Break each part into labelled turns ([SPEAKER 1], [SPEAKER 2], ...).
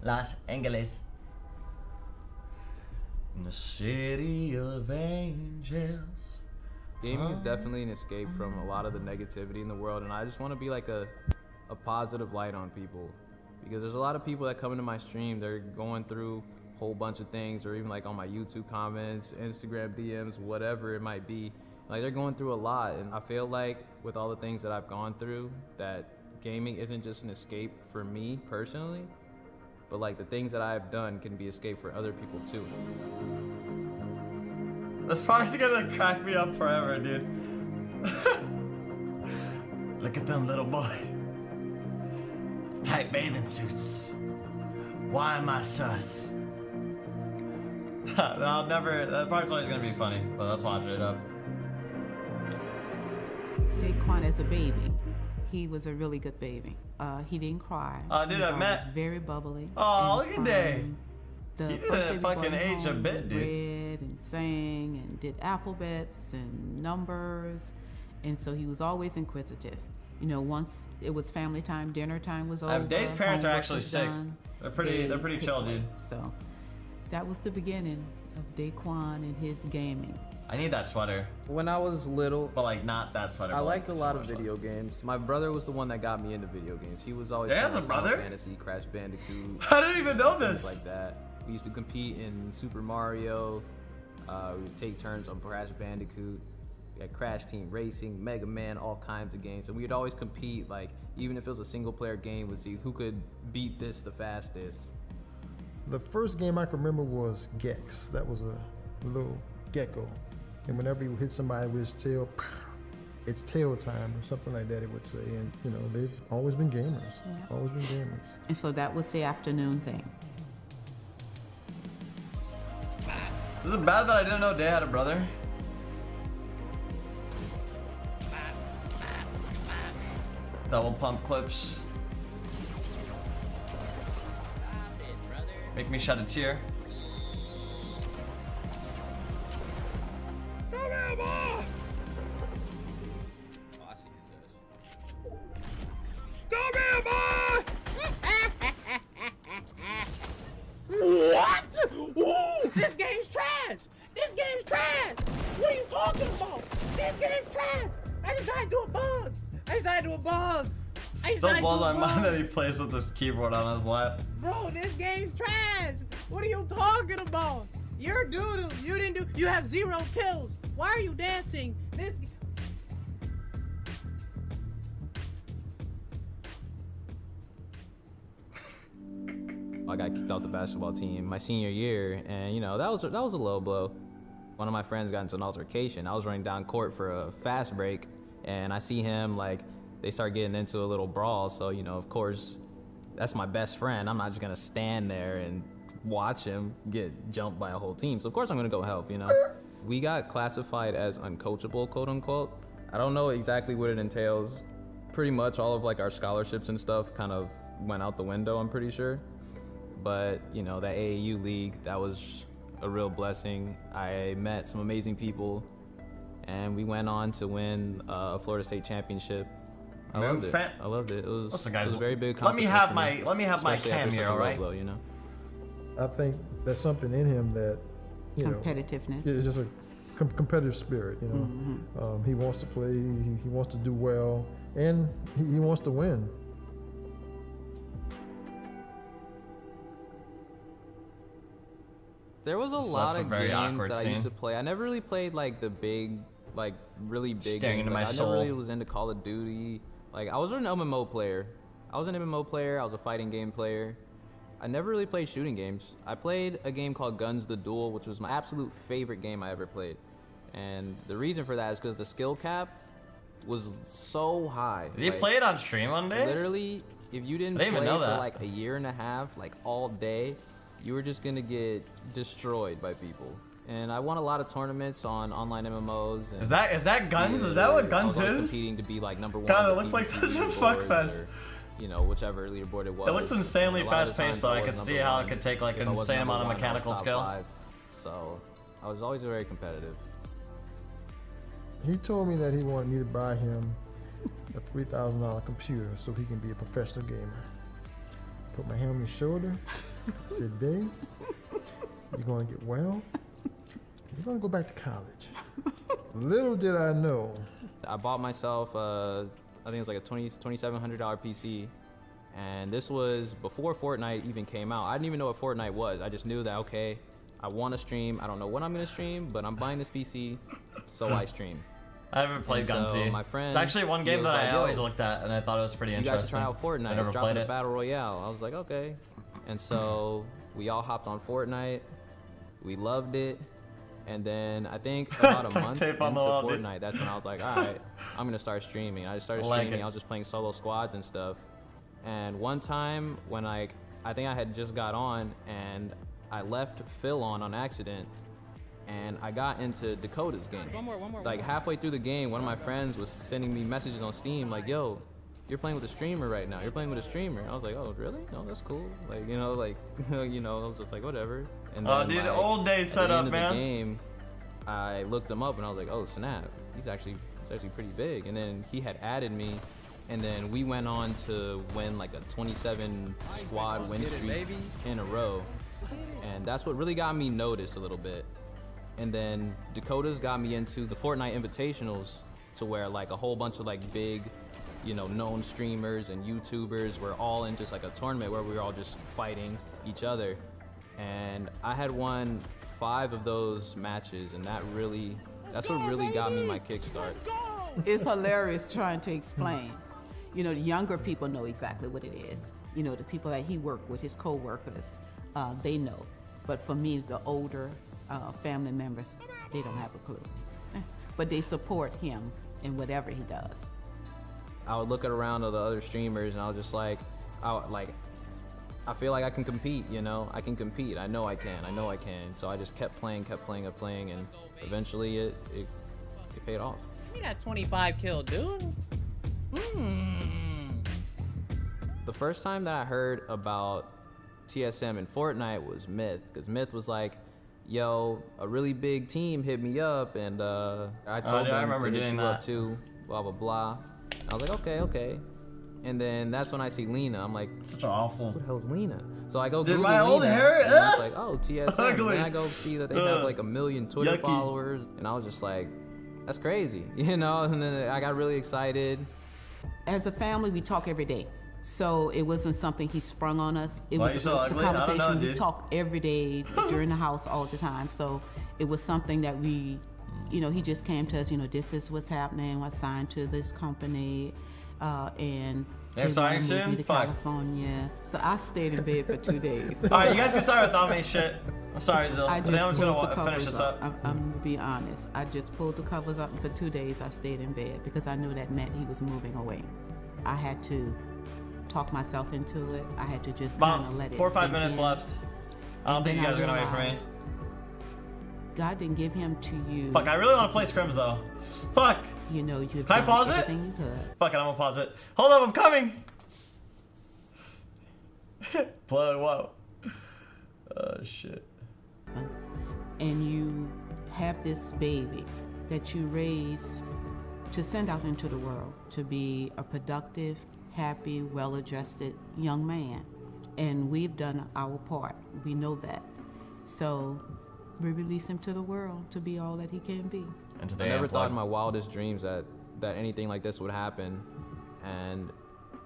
[SPEAKER 1] Los Angeles. In the city of angels.
[SPEAKER 2] Gaming is definitely an escape from a lot of the negativity in the world, and I just want to be like a positive light on people, because there's a lot of people that come into my stream, they're going through a whole bunch of things, or even like on my YouTube comments, Instagram DMs, whatever it might be. Like, they're going through a lot, and I feel like with all the things that I've gone through, that gaming isn't just an escape for me personally, but like the things that I've done can be escape for other people too.
[SPEAKER 1] This part's gonna crack me up forever, dude. Look at them, little boy. Tight bathing suits. Why am I sus? I'll never. That part's always gonna be funny, but let's watch it up.
[SPEAKER 3] Daequan as a baby, he was a really good baby. He didn't cry.
[SPEAKER 1] Oh, dude,
[SPEAKER 3] he was
[SPEAKER 1] I met.
[SPEAKER 3] always very bubbly.
[SPEAKER 1] Oh, look at Day.
[SPEAKER 3] The
[SPEAKER 1] He
[SPEAKER 3] first day
[SPEAKER 1] didn't
[SPEAKER 3] we
[SPEAKER 1] fucking
[SPEAKER 3] brought him
[SPEAKER 1] age a
[SPEAKER 3] home,
[SPEAKER 1] bit,
[SPEAKER 3] he
[SPEAKER 1] dude.
[SPEAKER 3] read and sang and did alphabets and numbers, and so he was always inquisitive. You know, once it was family time, dinner time was over.
[SPEAKER 1] Dave's parents are
[SPEAKER 3] homework
[SPEAKER 1] actually
[SPEAKER 3] was
[SPEAKER 1] sick.
[SPEAKER 3] done,
[SPEAKER 1] They're pretty
[SPEAKER 3] they
[SPEAKER 1] chill,
[SPEAKER 3] could
[SPEAKER 1] dude.
[SPEAKER 3] play. So that was the beginning of Daequan and his gaming.
[SPEAKER 1] I need that sweater,
[SPEAKER 2] When I was little,
[SPEAKER 1] but like not that sweater.
[SPEAKER 2] I
[SPEAKER 1] but,
[SPEAKER 2] liked a
[SPEAKER 1] like,
[SPEAKER 2] lot of
[SPEAKER 1] similar
[SPEAKER 2] video games. My brother was the one that got me into video games. He was always
[SPEAKER 1] Yeah, has
[SPEAKER 2] playing
[SPEAKER 1] a
[SPEAKER 2] Final
[SPEAKER 1] brother?
[SPEAKER 2] Fantasy, Crash Bandicoot,
[SPEAKER 1] stuff. I didn't even know
[SPEAKER 2] things
[SPEAKER 1] this.
[SPEAKER 2] like that. We used to compete in Super Mario. We would take turns on Crash Bandicoot. We had Crash Team Racing, Mega Man, all kinds of games. So we'd always compete, like, even if it was a single player game, we'd see who could beat this the fastest.
[SPEAKER 4] The first game I can remember was Gex. That was a little gecko. And whenever he would hit somebody with his tail, it's tail time or something like that, it would say. And, you know, they've always been gamers.
[SPEAKER 3] Yeah.
[SPEAKER 4] Always been gamers.
[SPEAKER 3] And so that was the afternoon thing.
[SPEAKER 1] Is it bad that I didn't know Day had a brother? Double pump clips. Make me shed a tear.
[SPEAKER 5] What? Ooh, this game's trash! This game's trash! What are you talking about? This game's trash! I just died to a bug! I just died to a bug! I just
[SPEAKER 1] Still
[SPEAKER 5] died to
[SPEAKER 1] blows
[SPEAKER 5] a
[SPEAKER 1] my mind
[SPEAKER 5] bug.
[SPEAKER 1] that he plays with this keyboard on his lap.
[SPEAKER 5] Bro, this game's trash! What are you talking about? You're doo-doo. You didn't do. You have 0 kills. Why are you dancing? This.
[SPEAKER 2] I got kicked off the basketball team my senior year, and you know that was a low blow. One of my friends got into an altercation. I was running down court for a fast break, and I see him, like, they start getting into a little brawl. So, you know, of course, that's my best friend. I'm not just gonna stand there and watch him get jumped by a whole team. So of course I'm gonna go help, you know. We got classified as uncoachable, quote unquote. I don't know exactly what it entails. Pretty much all of like our scholarships and stuff kind of went out the window, I'm pretty sure. But, you know, that AAU league, that was a real blessing. I met some amazing people, and we went on to win a Florida State championship. I loved it. I loved it. It was,
[SPEAKER 1] Listen,
[SPEAKER 2] it
[SPEAKER 1] guys,
[SPEAKER 2] was a very big
[SPEAKER 1] let me
[SPEAKER 2] accomplishment
[SPEAKER 1] have
[SPEAKER 2] for
[SPEAKER 1] my
[SPEAKER 2] me,
[SPEAKER 1] let me have my
[SPEAKER 2] especially after
[SPEAKER 1] cam
[SPEAKER 2] such
[SPEAKER 1] here,
[SPEAKER 2] a
[SPEAKER 1] all
[SPEAKER 2] low
[SPEAKER 1] right?
[SPEAKER 2] blow, you know.
[SPEAKER 4] I think there's something in him that, you know,
[SPEAKER 3] Competitiveness.
[SPEAKER 4] it's just a competitive spirit, you know. He wants to play, he wants to do well, and he wants to win.
[SPEAKER 2] There was a
[SPEAKER 1] So
[SPEAKER 2] lot
[SPEAKER 1] that's a
[SPEAKER 2] of
[SPEAKER 1] very
[SPEAKER 2] games
[SPEAKER 1] awkward
[SPEAKER 2] that I used
[SPEAKER 1] scene.
[SPEAKER 2] to play. I never really played like the big, like really big
[SPEAKER 1] Staring
[SPEAKER 2] games.
[SPEAKER 1] into my
[SPEAKER 2] Like, I
[SPEAKER 1] soul.
[SPEAKER 2] never really was into Call of Duty. Like, I was an MMO player. I was a fighting game player. I never really played shooting games. I played a game called Guns the Duel, which was my absolute favorite game I ever played. And the reason for that is because the skill cap was so high.
[SPEAKER 1] Did you play it on stream one day?
[SPEAKER 2] Literally, if you didn't
[SPEAKER 1] I didn't
[SPEAKER 2] play
[SPEAKER 1] even know
[SPEAKER 2] for
[SPEAKER 1] that.
[SPEAKER 2] like a year and a half, like all day, you were just gonna get destroyed by people. And I won a lot of tournaments on online MMOs. And
[SPEAKER 1] Is that Guns? Is that what Guns
[SPEAKER 2] I was always
[SPEAKER 1] is?
[SPEAKER 2] competing to be like number one.
[SPEAKER 1] God, it
[SPEAKER 2] on the
[SPEAKER 1] looks like
[SPEAKER 2] PvP
[SPEAKER 1] such a fuck
[SPEAKER 2] leaderboards,
[SPEAKER 1] fest.
[SPEAKER 2] or, you know, whichever leaderboard it was.
[SPEAKER 1] It looks insanely
[SPEAKER 2] And a lot of the
[SPEAKER 1] fast-paced,
[SPEAKER 2] times
[SPEAKER 1] though. I
[SPEAKER 2] was
[SPEAKER 1] could see
[SPEAKER 2] number
[SPEAKER 1] how it
[SPEAKER 2] one.
[SPEAKER 1] could take, like,
[SPEAKER 2] If
[SPEAKER 1] an
[SPEAKER 2] I wasn't
[SPEAKER 1] insane
[SPEAKER 2] number
[SPEAKER 1] amount of
[SPEAKER 2] one, I was
[SPEAKER 1] mechanical
[SPEAKER 2] top
[SPEAKER 1] skill.
[SPEAKER 2] 5. So I was always very competitive.
[SPEAKER 4] He told me that he wanted me to buy him a $3,000 computer so he can be a professional gamer. Put my hand on his shoulder, I said, Dave, you're going to get well. You're going to go back to college. Little did I know.
[SPEAKER 2] I bought myself, I think it was like a $2,700 PC. And this was before Fortnite even came out. I didn't even know what Fortnite was. I just knew that, okay, I want to stream. I don't know what I'm going to stream, but I'm buying this PC, so I stream.
[SPEAKER 6] I haven't played
[SPEAKER 2] And so
[SPEAKER 6] Gunsy.
[SPEAKER 2] my friend,
[SPEAKER 6] It's actually one
[SPEAKER 2] he
[SPEAKER 6] game
[SPEAKER 2] was
[SPEAKER 6] that
[SPEAKER 2] like,
[SPEAKER 6] I
[SPEAKER 2] "Yo,
[SPEAKER 6] always looked at, and I thought it was pretty
[SPEAKER 2] You
[SPEAKER 6] interesting.
[SPEAKER 2] guys should try out Fortnite.
[SPEAKER 6] I never
[SPEAKER 2] It's dropping
[SPEAKER 6] played
[SPEAKER 2] a
[SPEAKER 6] it.
[SPEAKER 2] battle royale." I was like, okay. And so we all hopped on Fortnite. We loved it. And then I think about a
[SPEAKER 6] Duct
[SPEAKER 2] month
[SPEAKER 6] tape
[SPEAKER 2] into
[SPEAKER 6] on the wall, dude.
[SPEAKER 2] Fortnite, that's when I was like, all right, I'm gonna start streaming. I just started
[SPEAKER 6] Like
[SPEAKER 2] streaming.
[SPEAKER 6] it.
[SPEAKER 2] I was just playing solo squads and stuff. And one time when I think I had just got on and I left Phil on accident, and I got into Dakota's game.
[SPEAKER 5] One more.
[SPEAKER 2] Like halfway through the game, one of my friends was sending me messages on Steam like, yo, you're playing with a streamer right now. You're playing with a streamer. I was like, oh, really? No, that's cool. Like, you know, I was just like, whatever. And
[SPEAKER 6] Oh,
[SPEAKER 2] then,
[SPEAKER 6] dude,
[SPEAKER 2] like,
[SPEAKER 6] old day
[SPEAKER 2] at the
[SPEAKER 6] setup,
[SPEAKER 2] end of
[SPEAKER 6] man.
[SPEAKER 2] the game, I looked him up and I was like, oh, snap. He's actually pretty big. And then he had added me, and then we went on to win like a 27 squad win streak in a row. And that's what really got me noticed a little bit. And then Dakota's got me into the Fortnite Invitationals, to where like a whole bunch of like big, you know, known streamers and YouTubers were all in just like a tournament where we were all just fighting each other. And I had won 5 of those matches, and that's what really got me my kickstart.
[SPEAKER 3] It's hilarious trying to explain. You know, the younger people know exactly what it is. You know, the people that he worked with, his co-workers, they know. But for me, the older family members, they don't have a clue. But they support him in whatever he does.
[SPEAKER 2] I would look around at the other streamers, and I was just like, I feel like I can compete, you know? I can compete. I know I can. So I just kept playing, and eventually it paid off.
[SPEAKER 5] Give me that 25 kill, dude.
[SPEAKER 2] The first time that I heard about TSM and Fortnite was Myth, because Myth was like, yo, a really big team hit me up, and I told
[SPEAKER 6] dude, I
[SPEAKER 2] them
[SPEAKER 6] remember
[SPEAKER 2] to hit
[SPEAKER 6] doing
[SPEAKER 2] you up
[SPEAKER 6] that.
[SPEAKER 2] too, blah, blah, blah. I was like, okay. And then that's when I see Lena. I'm like,
[SPEAKER 6] Such an awful.
[SPEAKER 2] who the hell's Lena? So I go
[SPEAKER 6] Dude,
[SPEAKER 2] Google
[SPEAKER 6] my old
[SPEAKER 2] Lena,
[SPEAKER 6] hair,
[SPEAKER 2] and I was like, oh, TSM.
[SPEAKER 6] ugly.
[SPEAKER 2] Then I go see that they have like 1 million Twitter
[SPEAKER 6] Yucky.
[SPEAKER 2] followers, and I was just like, that's crazy, you know? And then I got really excited.
[SPEAKER 3] As a family, we talk every day. So it wasn't something he sprung on us. It
[SPEAKER 6] Why
[SPEAKER 3] was
[SPEAKER 6] you so
[SPEAKER 3] the
[SPEAKER 6] ugly? I don't know,
[SPEAKER 3] conversation we
[SPEAKER 6] dude.
[SPEAKER 3] talked every day during the house all the time. So it was something that we, you know, he just came to us, you know, this is what's happening. I signed to this company, and
[SPEAKER 6] They're
[SPEAKER 3] they
[SPEAKER 6] signing
[SPEAKER 3] wanna move
[SPEAKER 6] soon?
[SPEAKER 3] me to
[SPEAKER 6] Fuck.
[SPEAKER 3] California. So I stayed in bed for 2 days.
[SPEAKER 6] All right, you guys can start without me. Shit. I'm sorry, Zill.
[SPEAKER 3] I
[SPEAKER 6] I think I'm
[SPEAKER 3] just
[SPEAKER 6] just
[SPEAKER 3] pulled the
[SPEAKER 6] gonna finish
[SPEAKER 3] covers
[SPEAKER 6] this
[SPEAKER 3] up.
[SPEAKER 6] up.
[SPEAKER 3] I'm gonna be honest. I just pulled the covers up, and for 2 days I stayed in bed because I knew that meant he was moving away. I had to talk myself into it. I had to just kind of
[SPEAKER 6] About
[SPEAKER 3] let it
[SPEAKER 6] 4 or 5
[SPEAKER 3] sink
[SPEAKER 6] minutes
[SPEAKER 3] in.
[SPEAKER 6] left. I don't think you
[SPEAKER 3] Then
[SPEAKER 6] guys are gonna wait for me.
[SPEAKER 3] realized God didn't give him to you.
[SPEAKER 6] Fuck, I really want to play scrims though. Fuck.
[SPEAKER 3] You know, you've
[SPEAKER 6] Can I
[SPEAKER 3] done
[SPEAKER 6] pause it?
[SPEAKER 3] everything you could.
[SPEAKER 6] Fuck it, I'm gonna pause it. Hold up, I'm coming. Blood, whoa. Oh shit.
[SPEAKER 3] And you have this baby that you raised to send out into the world to be a productive, happy, well-adjusted young man. And we've done our part. We know that. So we release him to the world to be all that he can be.
[SPEAKER 6] And
[SPEAKER 2] I
[SPEAKER 6] today
[SPEAKER 2] never
[SPEAKER 6] I'm
[SPEAKER 2] thought in
[SPEAKER 6] plugged.
[SPEAKER 2] my wildest dreams that anything like this would happen, and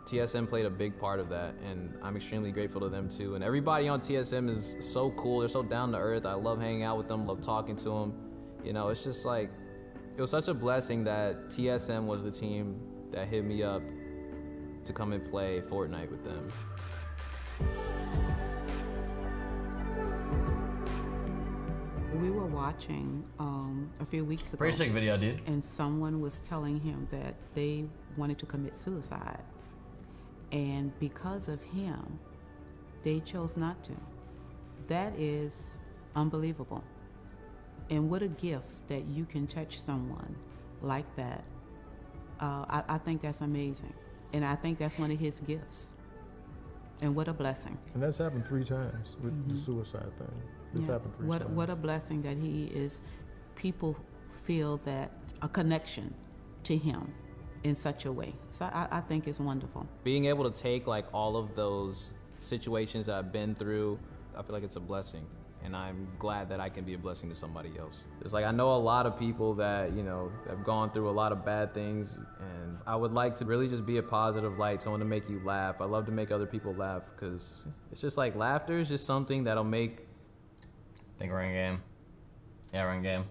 [SPEAKER 2] TSM played a big part of that, and I'm extremely grateful to them too. And everybody on TSM is so cool. They're so down to earth. I love hanging out with them, love talking to them. You know, it's just like, it was such a blessing that TSM was the team that hit me up to come and play Fortnite with them.
[SPEAKER 3] We were watching a few weeks ago.
[SPEAKER 6] Pretty sick video, dude.
[SPEAKER 3] And someone was telling him that they wanted to commit suicide. And because of him, they chose not to. That is unbelievable. And what a gift that you can touch someone like that. I think that's amazing. And I think that's one of his gifts. And what a blessing.
[SPEAKER 4] And that's happened 3 times with the suicide thing. This
[SPEAKER 3] Yeah.
[SPEAKER 4] happened 3 times.
[SPEAKER 3] What a blessing that he is, people feel that a connection to him in such a way. So I think it's wonderful.
[SPEAKER 2] Being able to take like all of those situations that I've been through, I feel like it's a blessing. And I'm glad that I can be a blessing to somebody else. It's like I know a lot of people that, you know, have gone through a lot of bad things, and I would like to really just be a positive light, someone to make you laugh. I love to make other people laugh because it's just like laughter is just something that'll make.
[SPEAKER 6] I think we're in game. Yeah, we're in game.